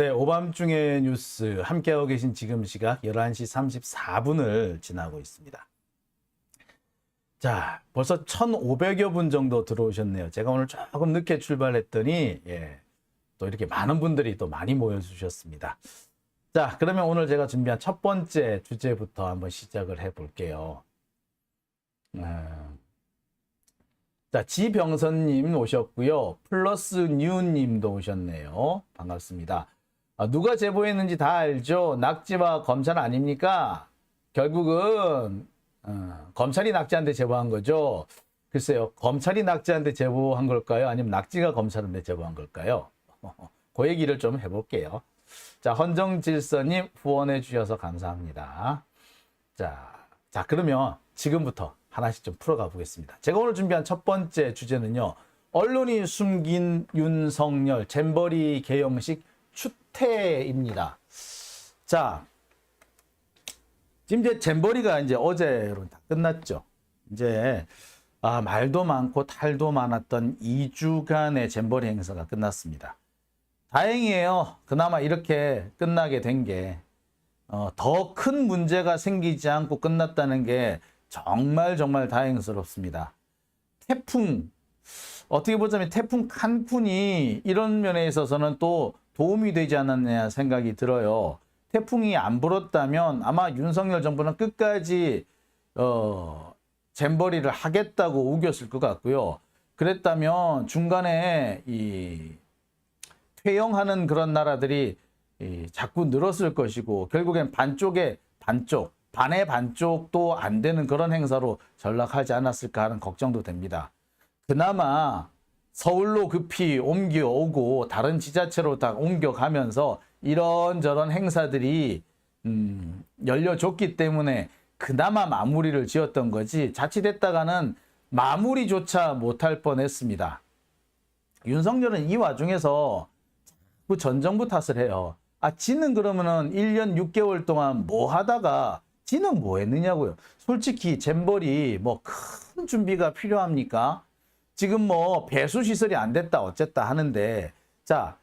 네, 오밤중의 뉴스 함께하고 계신 지금 시각 11시 34분을 지나고 있습니다. 자, 벌써 1,500여 분 정도 들어오셨네요. 제가 오늘 조금 늦게 출발했더니 또 이렇게 많은 분들이 또 많이 모여주셨습니다. 자, 그러면 오늘 제가 준비한 첫 번째 주제부터 한번 시작을 해볼게요. 자, 지병선님 오셨고요. 플러스 뉴님도 오셨네요. 반갑습니다. 누가 제보했는지 다 알죠? 낙지와 검찰 아닙니까? 결국은 검찰이 낙지한테 제보한 거죠. 글쎄요, 검찰이 낙지한테 제보한 걸까요? 아니면 낙지가 검찰한테 제보한 걸까요? 그 얘기를 좀 해볼게요. 자, 헌정질서님 후원해 주셔서 감사합니다. 자, 그러면 지금부터 하나씩 좀 풀어가 보겠습니다. 제가 오늘 준비한 첫 번째 주제는요. 언론이 숨긴 윤석열 잼버리 개영식 추태입니다. 자, 지금 이제 잼버리가 이제 어제로 다 끝났죠. 이제 말도 많고 탈도 많았던 2주간의 잼버리 행사가 끝났습니다. 다행이에요. 그나마 이렇게 끝나게 된 게 더 큰 문제가 생기지 않고 끝났다는 게 정말 다행스럽습니다. 태풍, 어떻게 보자면 태풍 칸쿤이 이런 면에 있어서는 또 도움이 되지 않았냐 생각이 들어요. 태풍이 안 불었다면 아마 윤석열 정부는 끝까지 잼버리를 하겠다고 우겼을 것 같고요. 그랬다면 중간에 이 퇴영하는 그런 나라들이 자꾸 늘었을 것이고 결국엔 반의 반쪽도 안 되는 그런 행사로 전락하지 않았을까 하는 걱정도 됩니다. 그나마 서울로 급히 옮겨오고 다른 지자체로 다 옮겨가면서 이런저런 행사들이 열려줬기 때문에 그나마 마무리를 지었던 거지 자칫했다가는 마무리조차 못할 뻔했습니다. 윤석열은 이 와중에서 전 정부 탓을 해요. 지는 그러면은 1년 6개월 동안 뭐 하다가 지는 뭐 했느냐고요. 솔직히 잼버리 뭐 큰 준비가 필요합니까? 지금 뭐 배수시설이 안 됐다 어쨌다 하는데 자,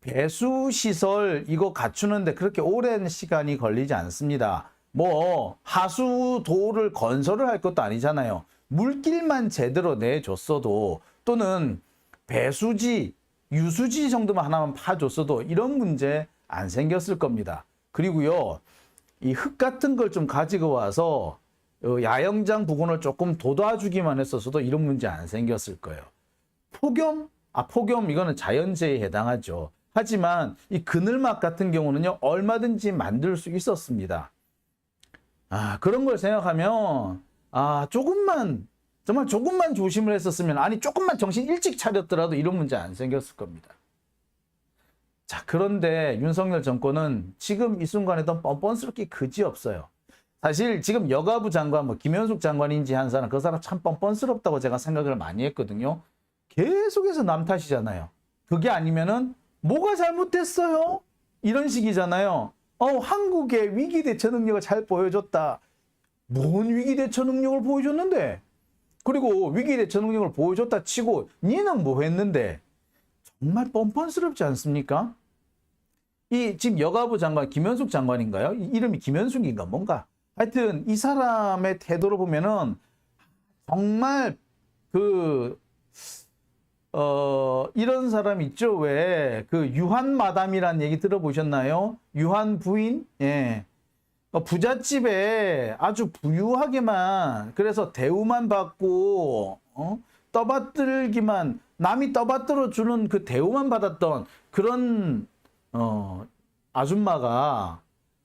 배수시설 이거 갖추는데 그렇게 오랜 시간이 걸리지 않습니다. 뭐 하수도를 건설을 할 것도 아니잖아요. 물길만 제대로 내줬어도 또는 배수지, 유수지 정도만 하나만 파줬어도 이런 문제 안 생겼을 겁니다. 그리고요, 이 흙 같은 걸 좀 가지고 와서 야영장 부근을 조금 돋아주기만 했었어도 이런 문제 안 생겼을 거예요. 폭염? 폭염 이거는 자연재해에 해당하죠. 하지만 이 그늘막 같은 경우는요, 얼마든지 만들 수 있었습니다. 그런 걸 생각하면 정말 조금만 조심을 했었으면 조금만 정신 일찍 차렸더라도 이런 문제 안 생겼을 겁니다. 자, 그런데 윤석열 정권은 지금 이 순간에도 뻔뻔스럽게 그지없어요. 사실 지금 여가부 장관, 김현숙 장관인지 한 사람, 그 사람 참 뻔뻔스럽다고 제가 생각을 많이 했거든요. 계속해서 남 탓이잖아요. 그게 아니면은 뭐가 잘못됐어요? 이런 식이잖아요. 한국의 위기 대처 능력을 잘 보여줬다. 뭔 위기 대처 능력을 보여줬는데? 그리고 위기 대처 능력을 보여줬다 치고 니는 뭐 했는데? 정말 뻔뻔스럽지 않습니까? 이 지금 여가부 장관 김현숙 장관인가요? 이름이 김현숙인가 뭔가? 하여튼 이 사람의 태도를 보면은 정말 이런 사람 있죠. 왜 유한 마담이라는 얘기 들어보셨나요? 유한 부인? 예. 부잣집에 아주 부유하게만 그래서 대우만 받고 떠받들기만 남이 떠받들어 주는 그 대우만 받았던 그런 아줌마가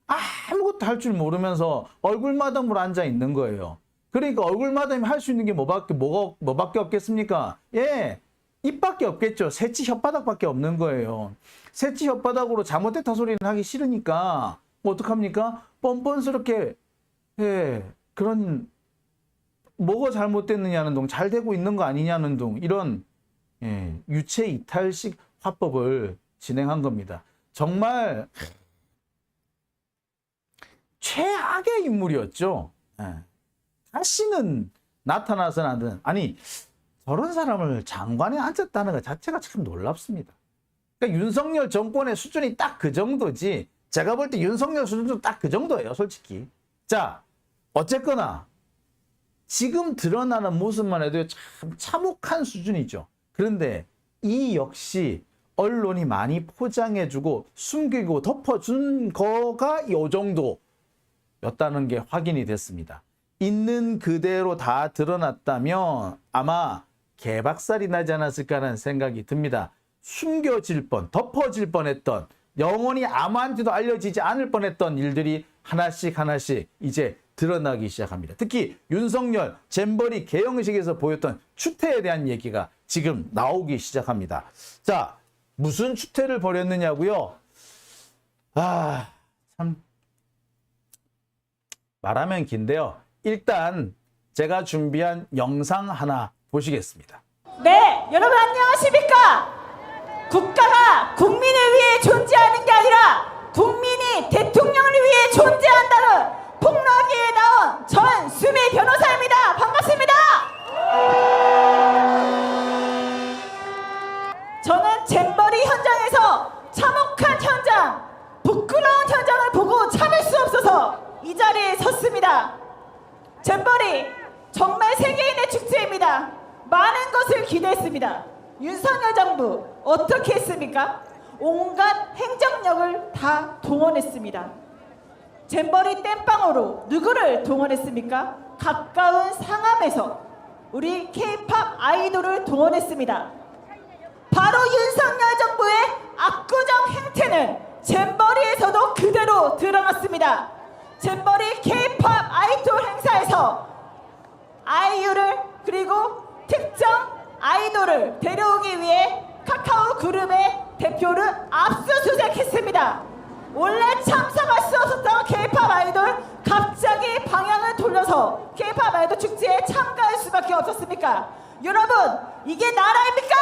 아무것도 할 줄 모르면서 얼굴 마담으로 앉아 있는 거예요. 그러니까 얼굴 마담이 할 수 있는 게 뭐밖에 없겠습니까? 예, 입밖에 없겠죠. 새치 혓바닥밖에 없는 거예요. 새치 혓바닥으로 잘못됐다 소리는 하기 싫으니까 뭐 어떡합니까? 뻔뻔스럽게 그런 뭐가 잘못됐느냐는 둥, 잘 되고 있는 거 아니냐는 둥 이런 유체 이탈식 화법을 진행한 겁니다. 정말 최악의 인물이었죠. 다시는 나타나서는 안 되는. 저런 사람을 장관에 앉혔다는 것 자체가 참 놀랍습니다. 그러니까 윤석열 정권의 수준이 딱 그 정도지. 제가 볼 때 윤석열 수준도 딱 그 정도예요, 솔직히. 자, 어쨌거나 지금 드러나는 모습만 해도 참 참혹한 수준이죠. 그런데 이 역시 언론이 많이 포장해주고 숨기고 덮어준 거가 요 정도였다는 게 확인이 됐습니다. 있는 그대로 다 드러났다면 아마 개박살이 나지 않았을까라는 생각이 듭니다. 숨겨질 뻔, 덮어질 뻔했던, 영원히 아무한테도 알려지지 않을 뻔했던 일들이 하나씩 하나씩 이제 드러나기 시작합니다. 특히 윤석열 잼버리 개영식에서 보였던 추태에 대한 얘기가 지금 나오기 시작합니다. 자, 무슨 추태를 벌였느냐고요? 참 말하면 긴데요. 일단 제가 준비한 영상 하나 보시겠습니다. 네, 여러분 안녕하십니까? 국가가 국민을 위해 존재하는 게 아니라 국민이 대통령을 위해 존재한다는 폭로하기에 나온 전수미 변호사입니다. 반갑습니다. 저는 잼버리 현장에서 참혹한 현장, 부끄러운 현장을 보고 참을 수 없어서 이 자리에 섰습니다. 잼버리 정말 세계인의 축제입니다. 많은 것을 기대했습니다. 윤석열 정부 어떻게 했습니까? 온갖 행정력을 다 동원했습니다. 잼버리 땜빵으로 누구를 동원했습니까? 가까운 상암에서 우리 K-팝 아이돌을 동원했습니다. 바로 윤석열 정부의 압구정 행태는 잼버리에서도 그대로 드러났습니다. 잼버리 K-팝 아이돌 행사에서 아이유를 그리고 특정 아이돌을 데려오기 위해 카카오 그룹의 대표를 압수수색했습니다. 원래 참석할 수 없었던 K-팝 아이돌 갑자기 방향을 돌려서 K-팝 아이돌 축제에 참가할 수밖에 없었습니까? 여러분, 이게 나라입니까?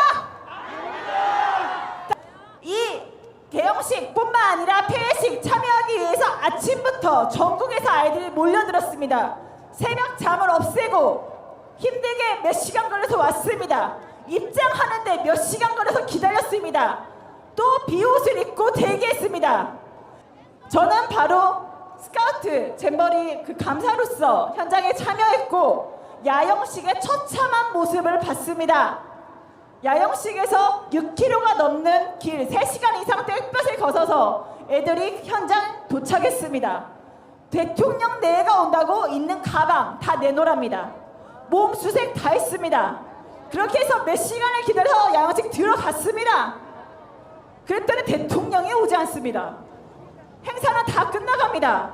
이 개영식뿐만 아니라 폐회식 참여하기 위해서 아침부터 전국에서 아이들이 몰려들었습니다. 새벽 잠을 없애고 힘들게 몇 시간 걸려서 왔습니다. 입장하는데 몇 시간 걸려서 기다렸습니다. 또 비옷을 입고 대기했습니다. 저는 바로 스카우트 잼버리 그 감사로서 현장에 참여했고 야영식의 처참한 모습을 봤습니다. 야영식에서 6km가 넘는 길 3시간 이상 땡볕을 거쳐서 애들이 현장 도착했습니다. 대통령 내가 온다고 있는 가방 다 내놓으랍니다. 몸 수색 다 했습니다. 그렇게 해서 몇 시간을 기다려서 야영식 들어갔습니다. 그랬더니 대통령이 오지 않습니다. 행사는 다 끝나갑니다.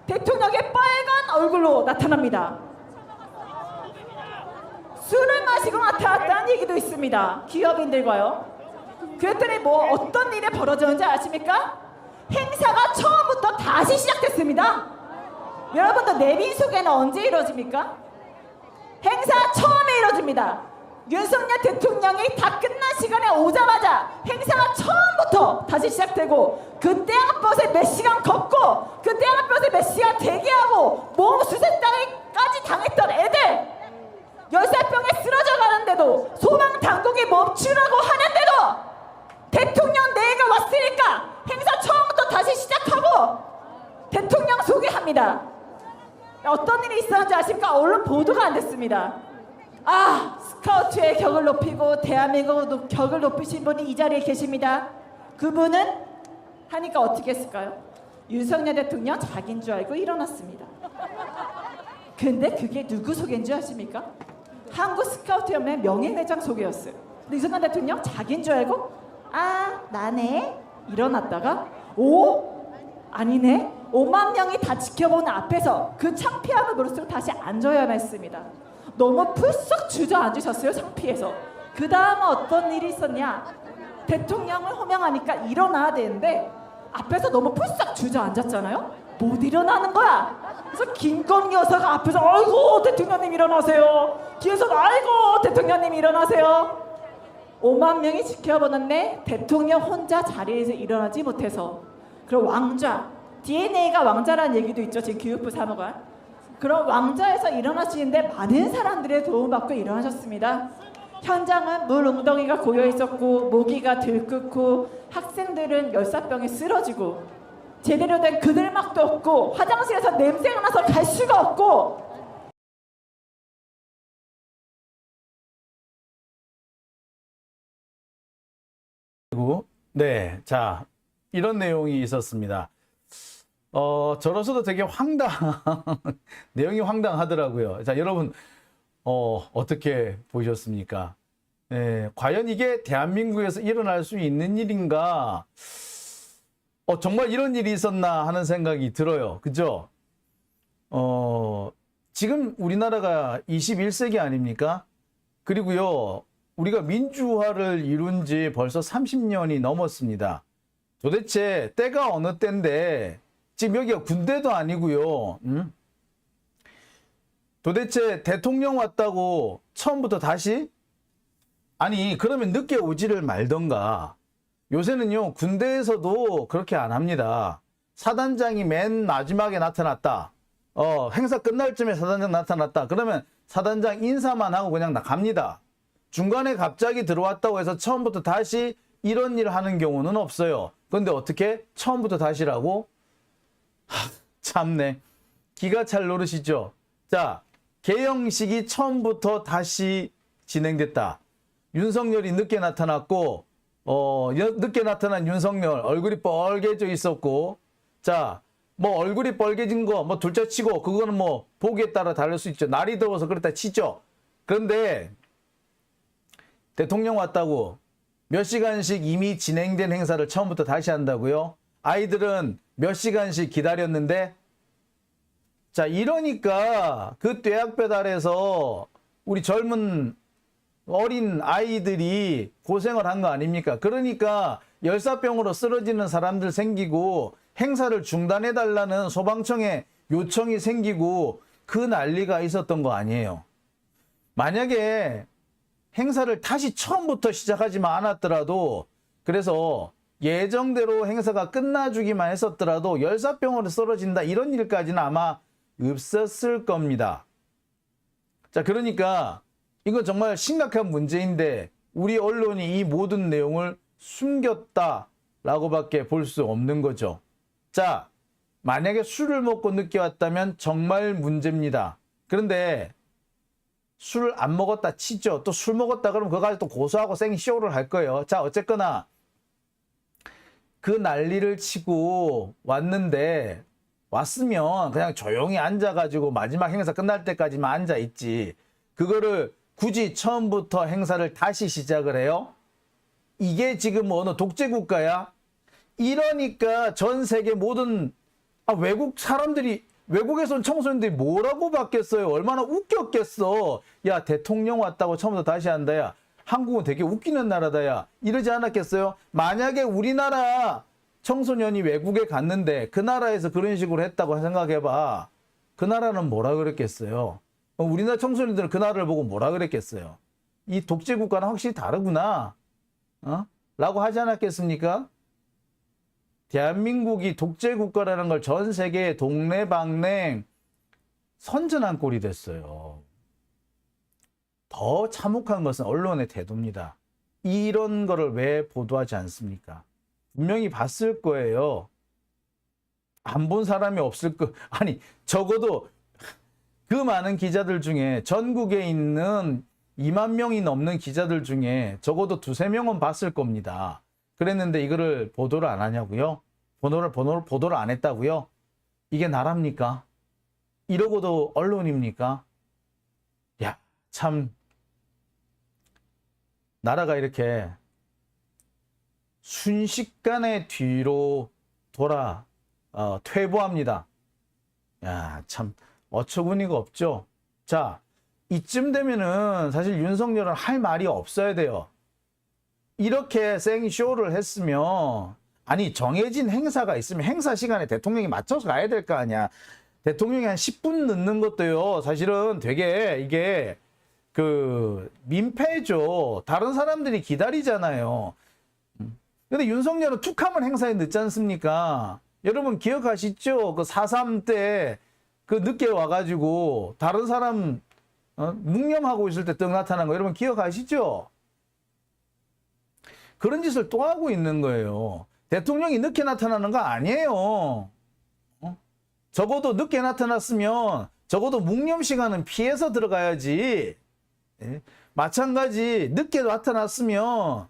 대통령의 빨간 얼굴로 나타납니다. 술을 마시고 나타났다는 얘기도 있습니다. 기업인들과요. 그랬더니 뭐 어떤 일이 벌어졌는지 아십니까? 행사가 처음부터 다시 시작됐습니다. 여러분들 내빈 소개는 언제 이루어집니까? 행사 처음에 이루어집니다. 윤석열 대통령이 다 끝난 시간에 오자마자 행사가 처음부터 다시 시작되고 그 땡볕에 몇 시간 걷고 그 땡볕에 몇 시간 대기하고 몸 수색당까지 당했던 애들 열사병에 쓰러져 가는데도 소방 당국이 멈추라고 하는데도 대통령 내가 왔으니까 행사 처음부터 다시 시작하고 대통령 소개합니다. 어떤 일이 있었는지 아십니까? 언론 보도가 안 됐습니다. 스카우트의 격을 높이고 대한민국 격을 높이신 분이 이 자리에 계십니다. 그분은 하니까 어떻게 했을까요? 윤석열 대통령 자기인 줄 알고 일어났습니다. 근데 그게 누구 소개인 줄 아십니까? 한국 스카우트연맹 명예회장 소개였어요. 근데 윤석열 대통령 자기인 줄 알고 나네 일어났다가 아니네 5만 명이 다 지켜보는 앞에서 그 창피함을 모를수록 다시 앉아야만 했습니다. 너무 풀썩 주저앉으셨어요. 창피해서. 그 다음은 어떤 일이 있었냐, 대통령을 호명하니까 일어나야 되는데 앞에서 너무 풀썩 주저앉았잖아요. 못 일어나는 거야. 그래서 김건희 여사가 앞에서 아이고 대통령님 일어나세요, 뒤에서 아이고 대통령님 일어나세요. 5만 명이 지켜보는데 대통령 혼자 자리에서 일어나지 못해서, 그럼 왕좌, DNA가 왕자라는 얘기도 있죠. 지금 교육부 사무관. 그럼 왕좌에서 일어나시는데 많은 사람들의 도움받고 일어나셨습니다. 현장은 물 웅덩이가 고여 있었고 모기가 들끓고 학생들은 열사병에 쓰러지고 제대로 된 그늘막도 없고 화장실에서 냄새가 나서 갈 수가 없고 그리고 네, 자 이런 내용이 있었습니다. 저로서도 되게 내용이 황당하더라고요. 자, 여러분 어떻게 보셨습니까? 네, 과연 이게 대한민국에서 일어날 수 있는 일인가? 정말 이런 일이 있었나 하는 생각이 들어요. 그죠? 지금 우리나라가 21세기 아닙니까? 그리고요, 우리가 민주화를 이룬 지 벌써 30년이 넘었습니다. 도대체 때가 어느 때인데, 지금 여기가 군대도 아니고요. 도대체 대통령 왔다고 처음부터 다시? 아니, 그러면 늦게 오지를 말던가. 요새는요, 군대에서도 그렇게 안 합니다. 사단장이 맨 마지막에 나타났다. 행사 끝날 쯤에 사단장 나타났다. 그러면 사단장 인사만 하고 그냥 나갑니다. 중간에 갑자기 들어왔다고 해서 처음부터 다시 이런 일을 하는 경우는 없어요. 근데 어떻게? 처음부터 다시라고? 참네. 기가 찰 노릇이죠. 자, 개영식이 처음부터 다시 진행됐다. 윤석열이 늦게 나타났고, 늦게 나타난 윤석열 얼굴이 뻘개져 있었고, 자, 뭐 얼굴이 뻘개진 거 뭐 둘째 치고 그거는 뭐 보기에 따라 다를 수 있죠. 날이 더워서 그렇다 치죠. 그런데 대통령 왔다고 몇 시간씩 이미 진행된 행사를 처음부터 다시 한다고요? 아이들은 몇 시간씩 기다렸는데, 자, 이러니까 그 뙤약볕 아래서 우리 젊은 어린 아이들이 고생을 한 거 아닙니까? 그러니까 열사병으로 쓰러지는 사람들 생기고 행사를 중단해달라는 소방청에 요청이 생기고 그 난리가 있었던 거 아니에요. 만약에 행사를 다시 처음부터 시작하지만 않았더라도, 그래서 예정대로 행사가 끝나주기만 했었더라도 열사병으로 쓰러진다 이런 일까지는 아마 없었을 겁니다. 자, 그러니까 이건 정말 심각한 문제인데 우리 언론이 이 모든 내용을 숨겼다라고밖에 볼 수 없는 거죠. 자, 만약에 술을 먹고 늦게 왔다면 정말 문제입니다. 그런데 술을 안 먹었다 치죠. 또 술 먹었다 그러면 그거 가지고 또 고소하고 생쇼를 할 거예요. 자, 어쨌거나 그 난리를 치고 왔는데, 왔으면 그냥 조용히 앉아가지고 마지막 행사 끝날 때까지만 앉아있지. 그거를 굳이 처음부터 행사를 다시 시작을 해요? 이게 지금 어느 독재국가야? 이러니까 전 세계 모든 외국 사람들이, 외국에서 온 청소년들이 뭐라고 받겠어요? 얼마나 웃겼겠어. 야, 대통령 왔다고 처음부터 다시 한다. 야, 한국은 되게 웃기는 나라다. 야, 이러지 않았겠어요? 만약에 우리나라 청소년이 외국에 갔는데 그 나라에서 그런 식으로 했다고 생각해봐. 그 나라는 뭐라 그랬겠어요? 우리나라 청소년들은 그 나라를 보고 뭐라 그랬겠어요? 이 독재국가는 확실히 다르구나. 라고 하지 않았겠습니까? 대한민국이 독재국가라는 걸 전 세계에 동네방네 선전한 꼴이 됐어요. 더 참혹한 것은 언론의 태도입니다. 이런 거를 왜 보도하지 않습니까? 분명히 봤을 거예요. 안 본 사람이 없을 거. 아니, 적어도 그 많은 기자들 중에, 전국에 있는 2만 명이 넘는 기자들 중에 적어도 2~3명은 봤을 겁니다. 그랬는데 이거를 보도를 안 하냐고요? 보도를 안 했다고요? 이게 나라입니까? 이러고도 언론입니까? 야, 참, 나라가 이렇게 순식간에 뒤로 퇴보합니다. 야, 참 어처구니가 없죠. 자, 이쯤 되면은 사실 윤석열은 할 말이 없어야 돼요. 이렇게 생쇼를 했으면, 아니, 정해진 행사가 있으면 행사 시간에 대통령이 맞춰서 가야 될 거 아니야. 대통령이 한 10분 늦는 것도요, 사실은 되게 이게 민폐죠. 다른 사람들이 기다리잖아요. 근데 윤석열은 툭하면 행사에 늦지 않습니까? 여러분 기억하시죠? 그 4.3 때 그 늦게 와가지고 다른 사람 묵념하고 있을 때 떡 나타난 거 여러분 기억하시죠? 그런 짓을 또 하고 있는 거예요. 대통령이 늦게 나타나는 거 아니에요. 적어도 늦게 나타났으면 적어도 묵념 시간은 피해서 들어가야지. 예? 마찬가지 늦게 나타났으면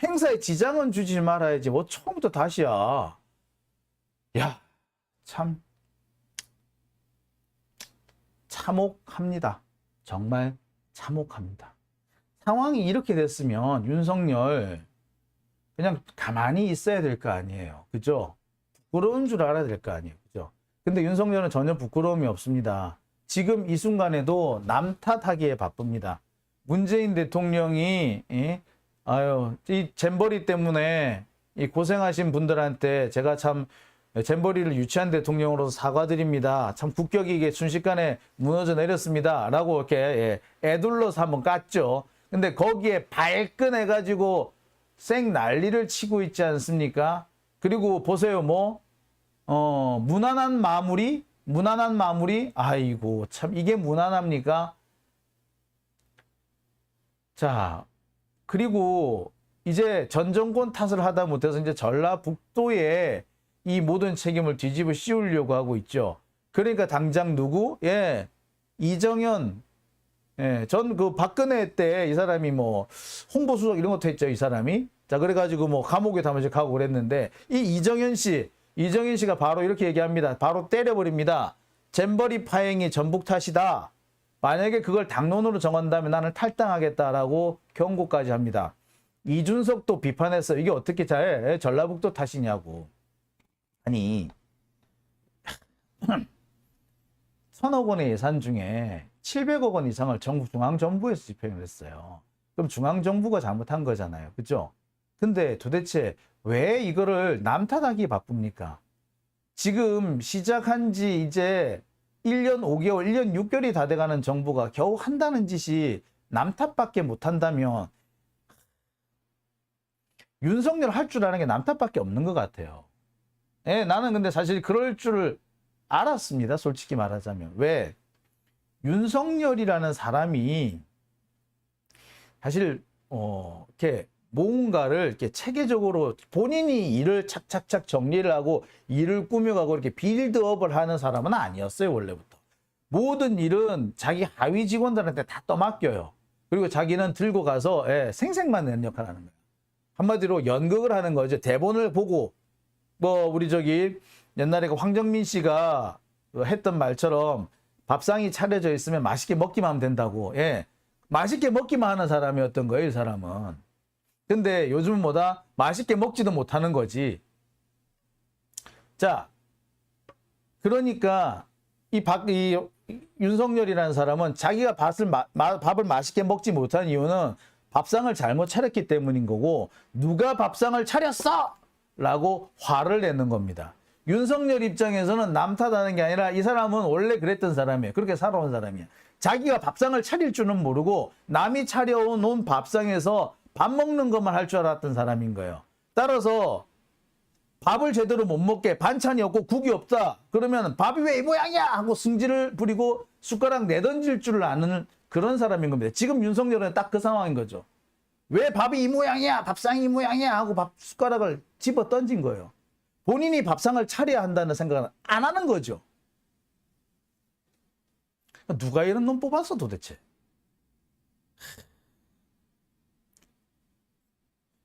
행사에 지장은 주지 말아야지. 뭐 처음부터 다시야. 야, 참 참혹합니다. 정말 참혹합니다. 상황이 이렇게 됐으면 윤석열 그냥 가만히 있어야 될 거 아니에요. 그죠? 부끄러운 줄 알아야 될 거 아니에요. 그죠? 근데 윤석열은 전혀 부끄러움이 없습니다. 지금 이 순간에도 남 탓하기에 바쁩니다. 문재인 대통령이 이 잼버리 때문에 이 고생하신 분들한테 제가 참 잼버리를 유치한 대통령으로서 사과드립니다. 참 국격이 이게 순식간에 무너져 내렸습니다. 라고 이렇게 애둘러서 한번 깠죠. 근데 거기에 발끈해가지고 생 난리를 치고 있지 않습니까? 그리고 보세요, 무난한 마무리? 아이고, 참, 이게 무난합니까? 자, 그리고 이제 전 정권 탓을 하다 못해서 이제 전라북도에 이 모든 책임을 뒤집어 씌우려고 하고 있죠. 그러니까 당장 누구? 이정현. 전 그 박근혜 때 이 사람이 홍보수석 이런 것도 했죠, 이 사람이. 자, 그래가지고 감옥에 담아서 가고 그랬는데, 이정현 씨가 바로 이렇게 얘기합니다. 바로 때려버립니다. 잼버리 파행이 전북 탓이다. 만약에 그걸 당론으로 정한다면 나는 탈당하겠다라고 경고까지 합니다. 이준석도 비판했어요. 이게 어떻게 전라북도 탓이냐고. 아니, 1,000억 원의 예산 중에 700억 원 이상을 중앙정부에서 집행을 했어요. 그럼 중앙정부가 잘못한 거잖아요. 그죠? 근데 도대체 왜 이거를 남 탓하기 바쁩니까? 지금 시작한 지 이제 1년 5개월, 1년 6개월이 다 돼가는 정부가 겨우 한다는 짓이 남 탓밖에 못한다면 윤석열 할 줄 아는 게 남 탓밖에 없는 것 같아요. 나는 근데 사실 그럴 줄 알았습니다. 솔직히 말하자면. 왜? 윤석열이라는 사람이 사실 이렇게 뭔가를 이렇게 체계적으로 본인이 일을 착착착 정리를 하고 일을 꾸며가고 이렇게 빌드업을 하는 사람은 아니었어요, 원래부터. 모든 일은 자기 하위 직원들한테 다 떠맡겨요. 그리고 자기는 들고 가서 생색만 내는 역할을 하는 거예요. 한마디로 연극을 하는 거죠. 대본을 보고 우리 옛날에 그 황정민 씨가 했던 말처럼 밥상이 차려져 있으면 맛있게 먹기만 하면 된다고. 맛있게 먹기만 하는 사람이었던 거예요, 이 사람은. 근데 요즘은 맛있게 먹지도 못하는 거지. 자, 그러니까 이 윤석열이라는 사람은 자기가 밥을 맛있게 먹지 못한 이유는 밥상을 잘못 차렸기 때문인 거고, 누가 밥상을 차렸어! 라고 화를 내는 겁니다. 윤석열 입장에서는 남 탓하는 게 아니라 이 사람은 원래 그랬던 사람이에요. 그렇게 살아온 사람이에요. 자기가 밥상을 차릴 줄은 모르고 남이 차려놓은 밥상에서 밥 먹는 것만 할 줄 알았던 사람인 거예요. 따라서 밥을 제대로 못 먹게, 반찬이 없고 국이 없다. 그러면 밥이 왜 이 모양이야! 하고 승질을 부리고 숟가락 내던질 줄 아는 그런 사람인 겁니다. 지금 윤석열은 딱 그 상황인 거죠. 왜 밥이 이 모양이야! 밥상이 이 모양이야! 하고 숟가락을 집어 던진 거예요. 본인이 밥상을 차려야 한다는 생각은 안 하는 거죠. 누가 이런 놈 뽑았어 도대체?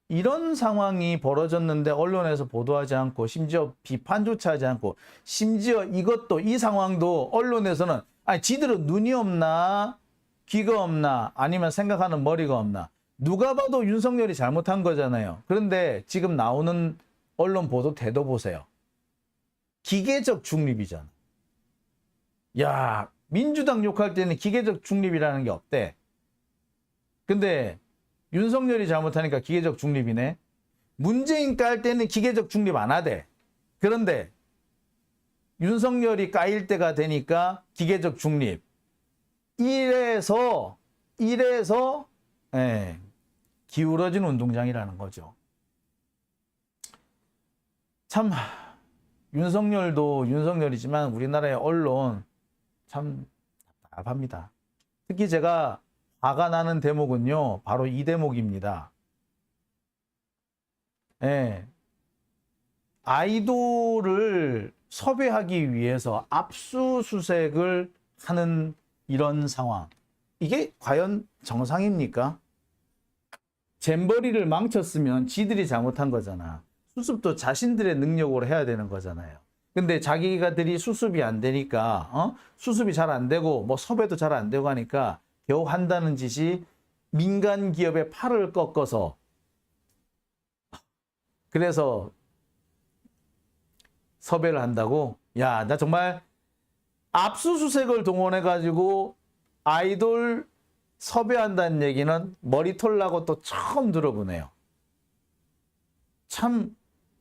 이런 상황이 벌어졌는데 언론에서 보도하지 않고 심지어 비판조차 하지 않고 심지어 이 상황도 언론에서는 지들은 눈이 없나 귀가 없나 아니면 생각하는 머리가 없나 누가 봐도 윤석열이 잘못한 거잖아요. 그런데 지금 나오는 언론 보도 태도 보세요. 기계적 중립이잖아. 야, 민주당 욕할 때는 기계적 중립이라는 게 없대. 근데 윤석열이 잘못하니까 기계적 중립이네. 문재인 깔 때는 기계적 중립 안 하대. 그런데 윤석열이 까일 때가 되니까 기계적 중립. 이래서 기울어진 운동장이라는 거죠. 참 윤석열도 윤석열이지만 우리나라의 언론 참 답답합니다. 특히 제가 화가 나는 대목은요, 바로 이 대목입니다. 예. 아이돌을 섭외하기 위해서 압수수색을 하는 이런 상황. 이게 과연 정상입니까? 잼버리를 망쳤으면 지들이 잘못한 거잖아. 수습도 자신들의 능력으로 해야 되는 거잖아요. 근데 자기가들이 수습이 안 되니까, 수습이 잘 안 되고, 뭐 섭외도 잘 안 되고 하니까 겨우 한다는 짓이 민간 기업의 팔을 꺾어서, 그래서 섭외를 한다고? 야, 나 정말 압수수색을 동원해가지고 아이돌 섭외한다는 얘기는 머리털 나고 또 처음 들어보네요. 참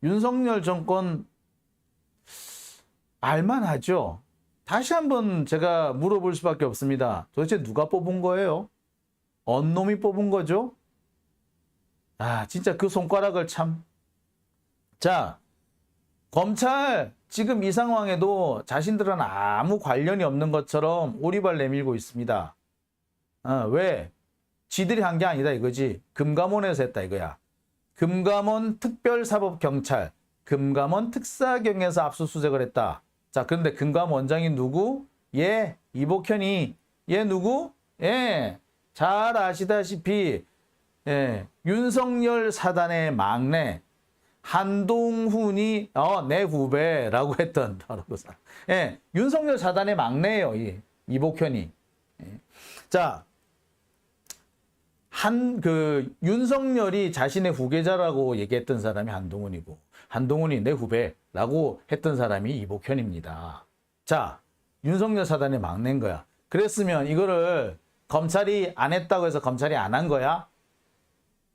윤석열 정권 알만하죠. 다시 한번 제가 물어볼 수밖에 없습니다. 도대체 누가 뽑은 거예요? 언 놈이 뽑은 거죠? 아, 진짜 그 손가락을 참. 자, 검찰 지금 이 상황에도 자신들은 아무 관련이 없는 것처럼 오리발 내밀고 있습니다. 왜? 지들이 한 게 아니다 이거지. 금감원에서 했다 이거야. 금감원 특별사법경찰, 금감원 특사경에서 압수수색을 했다. 자, 그런데 금감원장이 누구? 예, 이복현이. 얘 누구? 예, 잘 아시다시피 윤석열 사단의 막내 한동훈이 내 후배라고 했던 바로 그 사람. 예, 윤석열 사단의 막내예요, 이복현이. 예. 자, 윤석열이 자신의 후계자라고 얘기했던 사람이 한동훈이고, 한동훈이 내 후배라고 했던 사람이 이복현입니다. 자, 윤석열 사단의 막내인 거야. 그랬으면 이거를 검찰이 안 했다고 해서 검찰이 안 한 거야?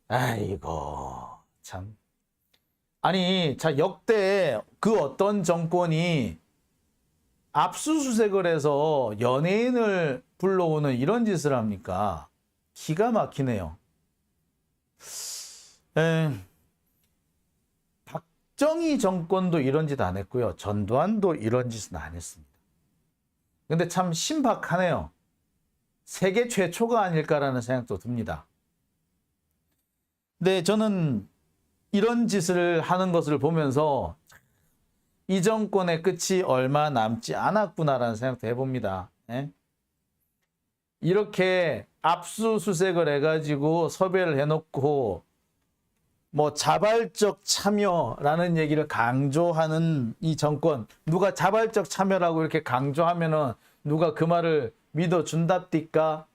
아이고, 참. 아니, 자, 역대 그 어떤 정권이 압수수색을 해서 연예인을 불러오는 이런 짓을 합니까? 기가 막히네요. 박정희 정권도 이런 짓 안 했고요. 전두환도 이런 짓은 안 했습니다. 근데 참 신박하네요. 세계 최초가 아닐까라는 생각도 듭니다. 근데 저는 이런 짓을 하는 것을 보면서 이 정권의 끝이 얼마 남지 않았구나라는 생각도 해봅니다. 예? 이렇게 압수수색을 해가지고 섭외를 해놓고 뭐 자발적 참여라는 얘기를 강조하는 이 정권, 누가 자발적 참여라고 이렇게 강조하면은 누가 그 말을 믿어준답니까?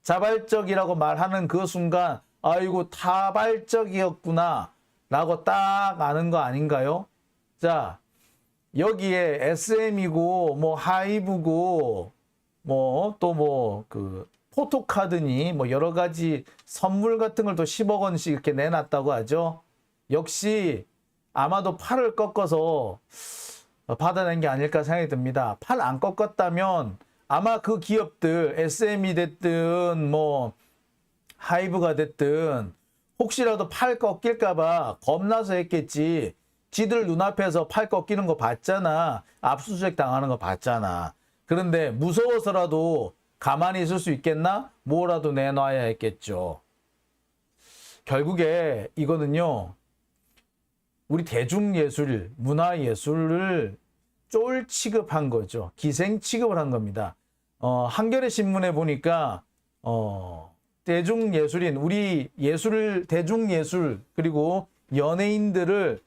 자발적이라고 말하는 그 순간 아이고 타발적이었구나 라고 딱 아는 거 아닌가요? 자, 여기에 SM이고 뭐 하이브고 뭐 또 뭐 그 포토카드니 뭐 여러 가지 선물 같은 걸 또 10억 원씩 이렇게 내놨다고 하죠. 역시 아마도 팔을 꺾어서 받아낸 게 아닐까 생각이 듭니다. 팔 안 꺾었다면 아마 그 기업들 SM이 됐든 뭐 하이브가 됐든 혹시라도 팔 꺾일까봐 겁나서 했겠지. 지들 눈앞에서 팔 꺾이는 거 봤잖아. 압수수색 당하는 거 봤잖아. 그런데 무서워서라도 가만히 있을 수 있겠나? 뭐라도 내놔야 했겠죠. 결국에 이거는요, 우리 대중예술, 문화예술을 쫄 취급한 거죠. 기생 취급을 한 겁니다. 한겨레 신문에 보니까 대중예술인, 우리 대중예술 그리고 연예인들을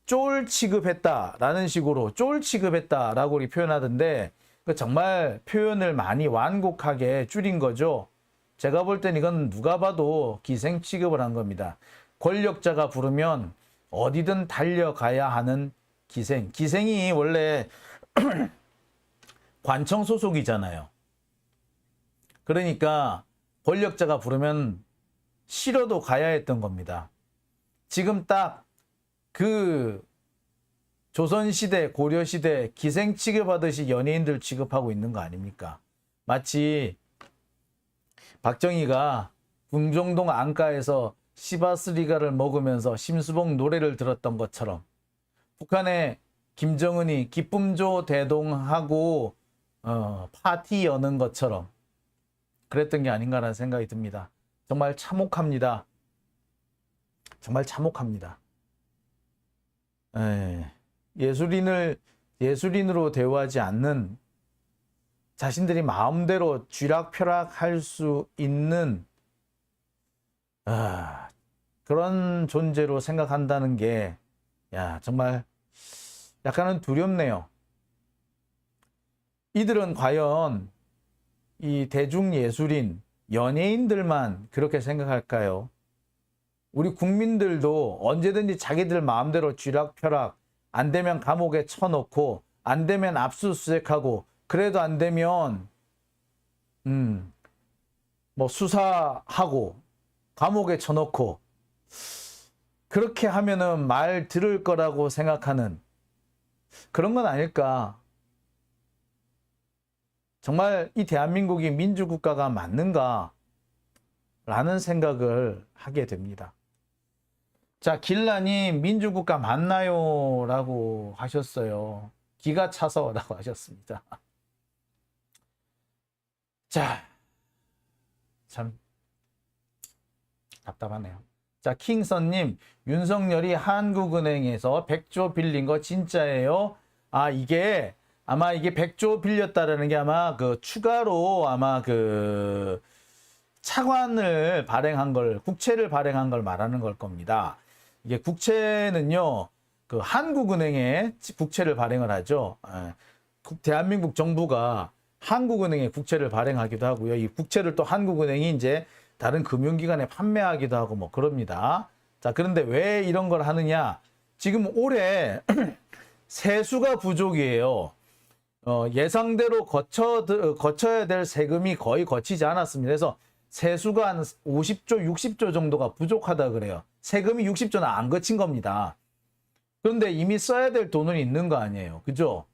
쫄 취급했다라는 식으로 쫄 취급했다라고 표현하던데 정말 표현을 많이 완곡하게 줄인 거죠. 제가 볼 땐 이건 누가 봐도 기생 취급을 한 겁니다. 권력자가 부르면 어디든 달려가야 하는 기생. 기생이 원래 관청 소속이잖아요. 그러니까 권력자가 부르면 싫어도 가야 했던 겁니다. 지금 딱 그 조선시대, 고려시대 기생 취급하듯이 연예인들 취급하고 있는 거 아닙니까? 마치 박정희가 궁정동 안가에서 시바스리가를 먹으면서 심수봉 노래를 들었던 것처럼 북한의 김정은이 기쁨조 대동하고 파티 여는 것처럼 그랬던 게 아닌가라는 생각이 듭니다. 정말 참혹합니다. 정말 참혹합니다. 예술인으로 대우하지 않는, 자신들이 마음대로 쥐락펴락할 수 있는 그런 존재로 생각한다는 게 정말 약간은 두렵네요. 이들은 과연 이 대중예술인, 연예인들만 그렇게 생각할까요? 우리 국민들도 언제든지 자기들 마음대로 쥐락펴락, 안 되면 감옥에 쳐넣고, 안 되면 압수수색하고, 그래도 안 되면 뭐 수사하고 감옥에 쳐넣고, 그렇게 하면은 말 들을 거라고 생각하는 그런 건 아닐까? 정말 이 대한민국이 민주국가가 맞는가? 라는 생각을 하게 됩니다. 자, 길라님, 민주국가 맞나요? 라고 하셨어요. 기가 차서 라고 하셨습니다. 자, 참 답답하네요. 자, 킹선님, 윤석열이 한국은행에서 100조 빌린 거 진짜예요? 이게 아마 이게 100조 빌렸다라는 게 아마 그 추가로 아마 그 차관을 발행한 걸, 국채를 발행한 걸 말하는 걸 겁니다. 이게 국채는요, 그 한국은행에 국채를 발행을 하죠. 대한민국 정부가 한국은행에 국채를 발행하기도 하고요. 이 국채를 또 한국은행이 이제 다른 금융기관에 판매하기도 하고 뭐 그럽니다. 자, 그런데 왜 이런 걸 하느냐? 지금 올해 세수가 부족이에요. 예상대로 거쳐야 될 세금이 거의 거치지 않았습니다. 그래서 세수가 한 50조, 60조 정도가 부족하다 그래요. 세금이 60조는 안 거친 겁니다. 그런데 이미 써야 될 돈은 있는 거 아니에요. 그죠?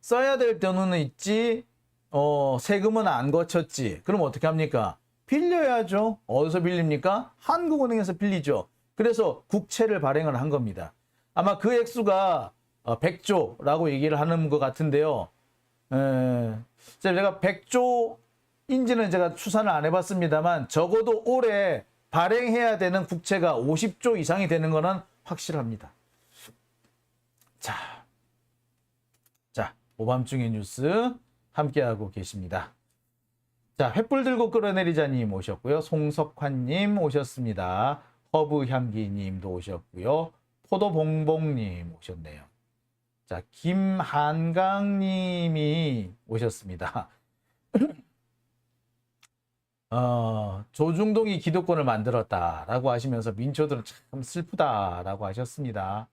써야 될 돈은 있지, 세금은 안 거쳤지. 그럼 어떻게 합니까? 빌려야죠. 어디서 빌립니까? 한국은행에서 빌리죠. 그래서 국채를 발행을 한 겁니다. 아마 그 액수가 100조라고 얘기를 하는 것 같은데요. 제가 100조인지는 제가 추산을 안 해봤습니다만 적어도 올해 발행해야 되는 국채가 50조 이상이 되는 것은 확실합니다. 자, 오밤중의 뉴스 함께하고 계십니다. 자, 횃불 들고 끌어내리자님 오셨고요. 송석환님 오셨습니다. 허브향기님도 오셨고요. 포도봉봉님 오셨네요. 자, 김한강님이 오셨습니다. 조중동이 기득권을 만들었다라고 하시면서 민초들은 참 슬프다라고 하셨습니다.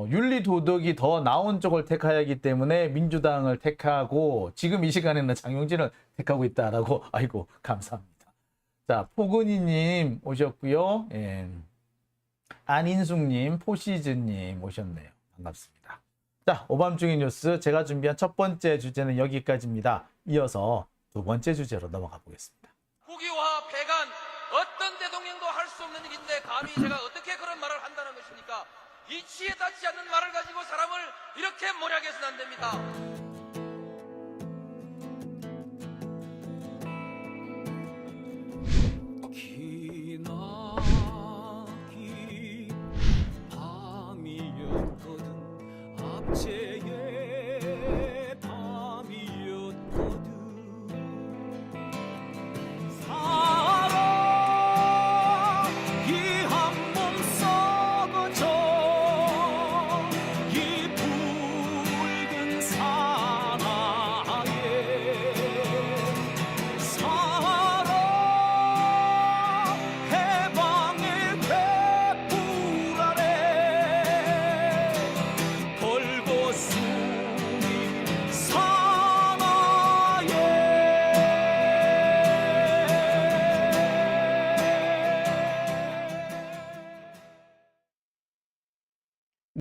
윤리 도덕이 더 나은 쪽을 택해야 하기 때문에 민주당을 택하고 지금 이 시간에는 장용진을 택하고 있다라고. 아이고, 감사합니다. 자, 포근이님 오셨고요. 안인숙님, 포시즈님 오셨네요. 반갑습니다. 자, 오밤중의 뉴스 제가 준비한 첫 번째 주제는 여기까지입니다. 이어서 두 번째 주제로 넘어가 보겠습니다. 국유화, 폐간, 어떤 대통령도 할 수 없는 일인데 감히 제가 어떻게 그런 말을 한다는 것입니까? 이치에 닿지 않는 말을 가지고 사람을 이렇게 몰약해서는 안 됩니다.